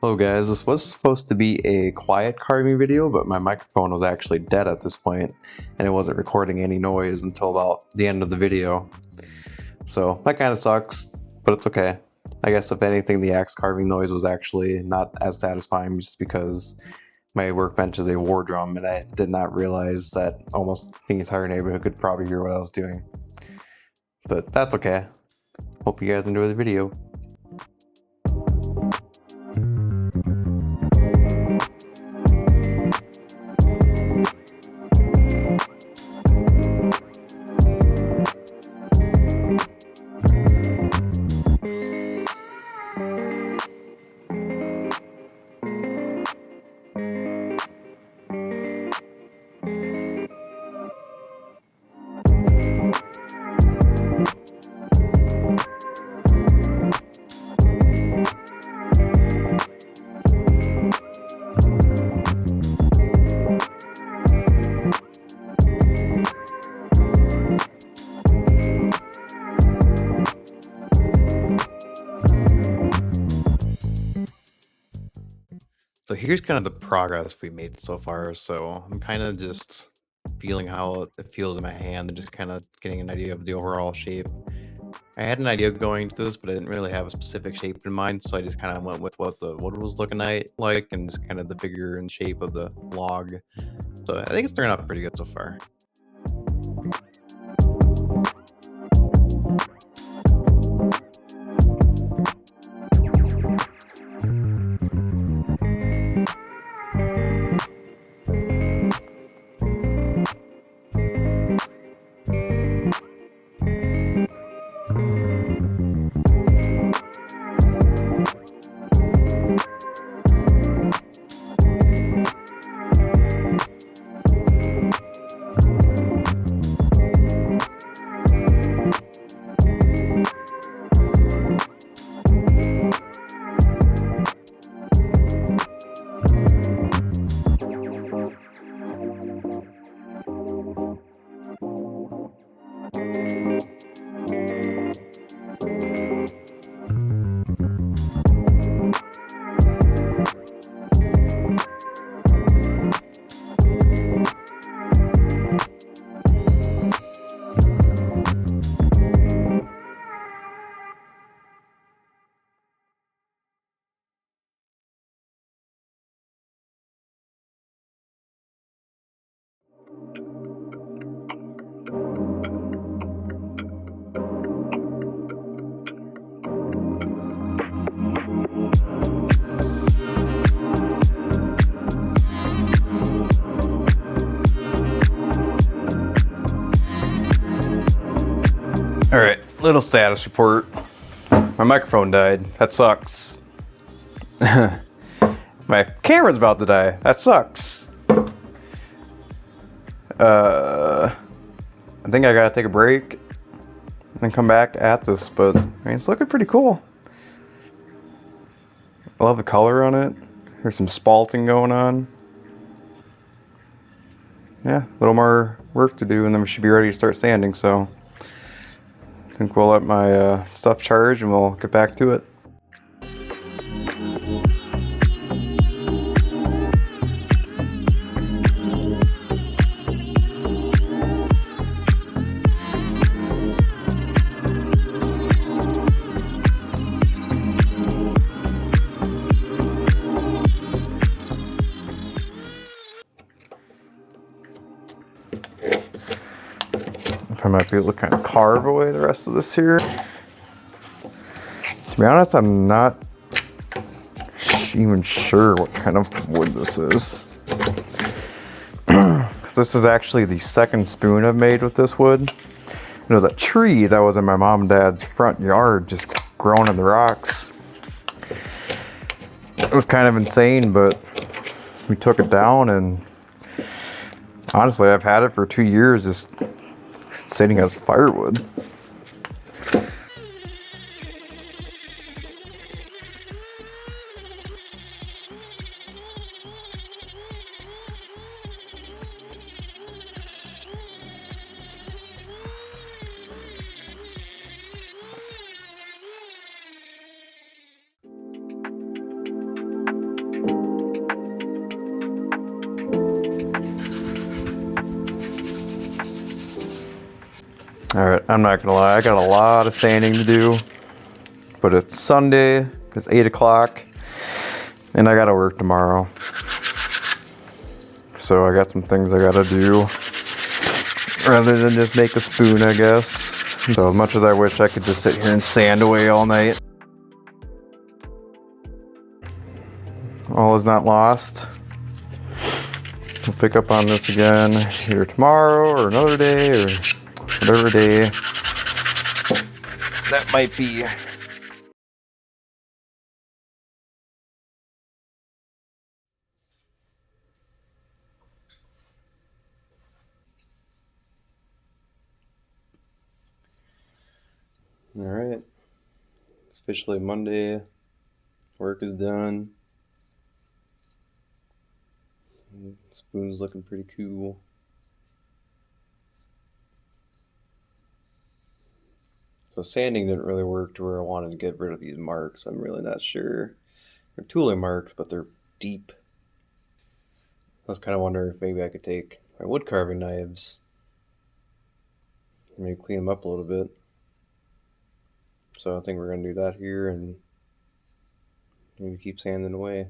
Hello guys, this was supposed to be a quiet carving video, but my microphone was actually dead at this point, and it wasn't recording any noise until about the end of the video. So that kind of sucks, but it's okay. I guess if anything, the axe carving noise was actually not as satisfying just because my workbench is a war drum, and I did not realize that almost the entire neighborhood could probably hear what I was doing. But that's okay. Hope you guys enjoy the video. So here's kind of the progress we made so far. So I'm kind of just feeling how it feels in my hand and just kind of getting an idea of the overall shape. I had an idea of going to this, but I didn't really have a specific shape in mind. So I just kind of went with what the wood was looking like and just kind of the figure and shape of the log. So I think it's turned out pretty good so far. Alright, little status report. My microphone died. That sucks. My camera's about to die. That sucks. I think I gotta take a break and come back at this, but I mean, it's looking pretty cool. I love the color on it. There's some spalting going on. Yeah, a little more work to do and then we should be ready to start sanding, so I think we'll let my stuff charge and we'll get back to it. I might be able to kind of carve away the rest of this here. To be honest, I'm not even sure what kind of wood this is. This is actually the second spoon I've made with this wood. It was a tree that was in my mom and dad's front yard, just growing in the rocks. It was kind of insane, but we took it down and honestly, I've had it for 2 years, just sitting as firewood. Alright, I'm not gonna lie, I got a lot of sanding to do. But it's Sunday, it's 8 o'clock, and I gotta work tomorrow. So I got some things I gotta do, rather than just make a spoon, I guess. So as much as I wish I could just sit here and sand away all night, all is not lost. We'll pick up on this again either tomorrow or another day or whatever day that might be. All right, it's officially Monday. Work is done. Spoon's looking pretty cool. So sanding didn't really work to where I wanted to get rid of these marks. I'm really not sure. They're tooling marks, but they're deep. I was kind of wondering if maybe I could take my wood carving knives and maybe clean them up a little bit. So I think we're going to do that here and maybe keep sanding away.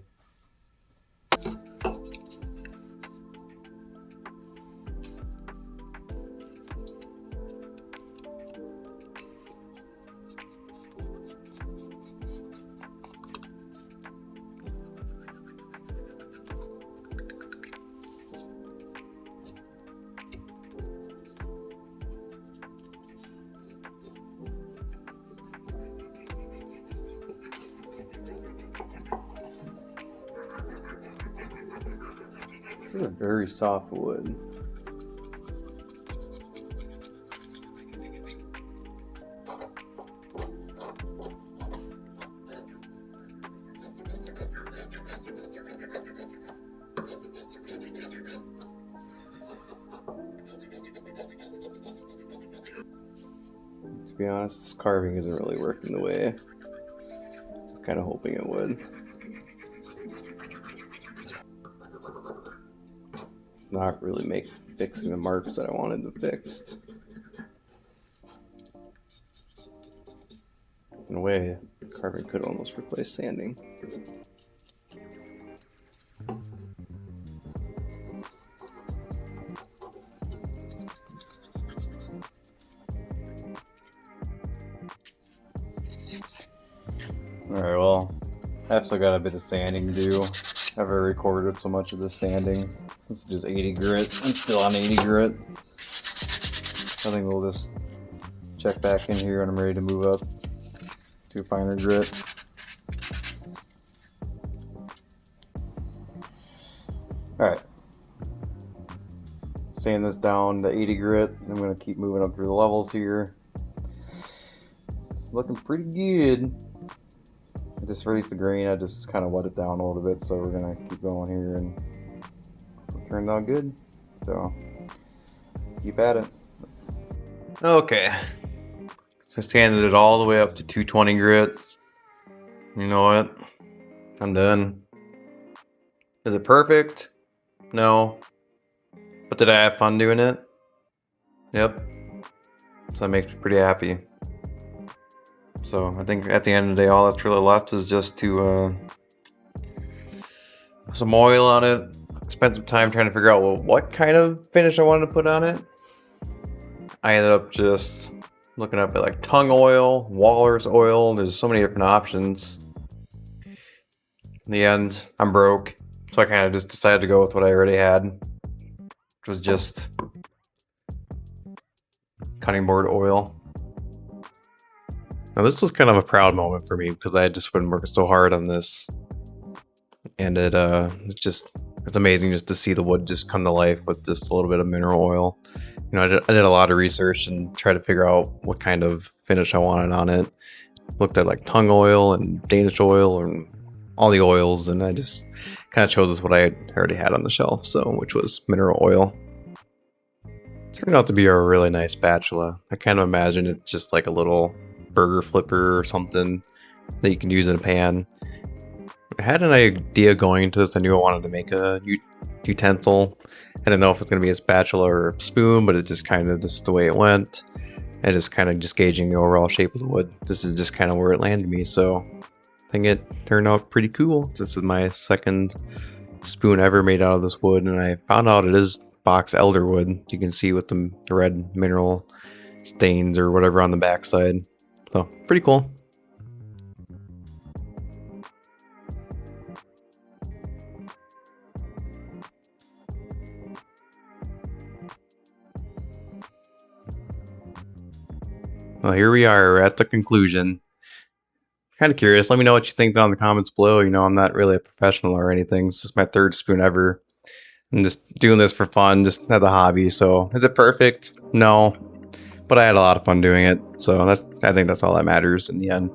This is a very soft wood. To be honest, this carving isn't really working the way I was kind of hoping it would. Not really fixing the marks that I wanted them fixed. In a way, carving could almost replace sanding. Alright, well, I've still got a bit of sanding to do. I've already recorded so much of this sanding. This is just 80 grit. I'm still on 80 grit. I think we'll just check back in here and I'm ready to move up to finer grit. Alright. Sand this down to 80 grit. I'm going to keep moving up through the levels here. It's looking pretty good. I just raised the grain. I just kind of wet it down a little bit, so we're going to keep going here and it turned out good. So keep at it. Okay. So sanded it all the way up to 220 grit. You know what? I'm done. Is it perfect? No. But did I have fun doing it? Yep. So that makes me pretty happy. So I think at the end of the day, all that's really left is just to put some oil on it. Spent some time trying to figure out, well, what kind of finish I wanted to put on it. I ended up just looking up at like tung oil, walrus oil. There's so many different options. In the end, I'm broke. So I kind of just decided to go with what I already had, which was just cutting board oil. Now this was kind of a proud moment for me because I had just been working so hard on this, and it's amazing just to see the wood just come to life with just a little bit of mineral oil. You know, I did a lot of research and tried to figure out what kind of finish I wanted on it. Looked at like tung oil and Danish oil and all the oils, and I just kind of chose what I already had on the shelf, which was mineral oil. It turned out to be a really nice spatula. I kind of imagine it just like a little burger flipper or something that you can use in a pan. I had an idea going into this. I knew I wanted to make a utensil. I didn't know if it's going to be a spatula or a spoon, but it just kind of just the way it went. and just kind of just gauging the overall shape of the wood. This is just kind of where it landed me, so I think it turned out pretty cool. This is my second spoon ever made out of this wood, and I found out it is box elder wood. You can see with the red mineral stains or whatever on the backside. So pretty cool. Well, here we are at the conclusion. Kind of curious. Let me know what you think down in the comments below. You know, I'm not really a professional or anything. It's just my third spoon ever. I'm just doing this for fun, just as a hobby. So is it perfect? No. But I had a lot of fun doing it. So I think that's all that matters in the end.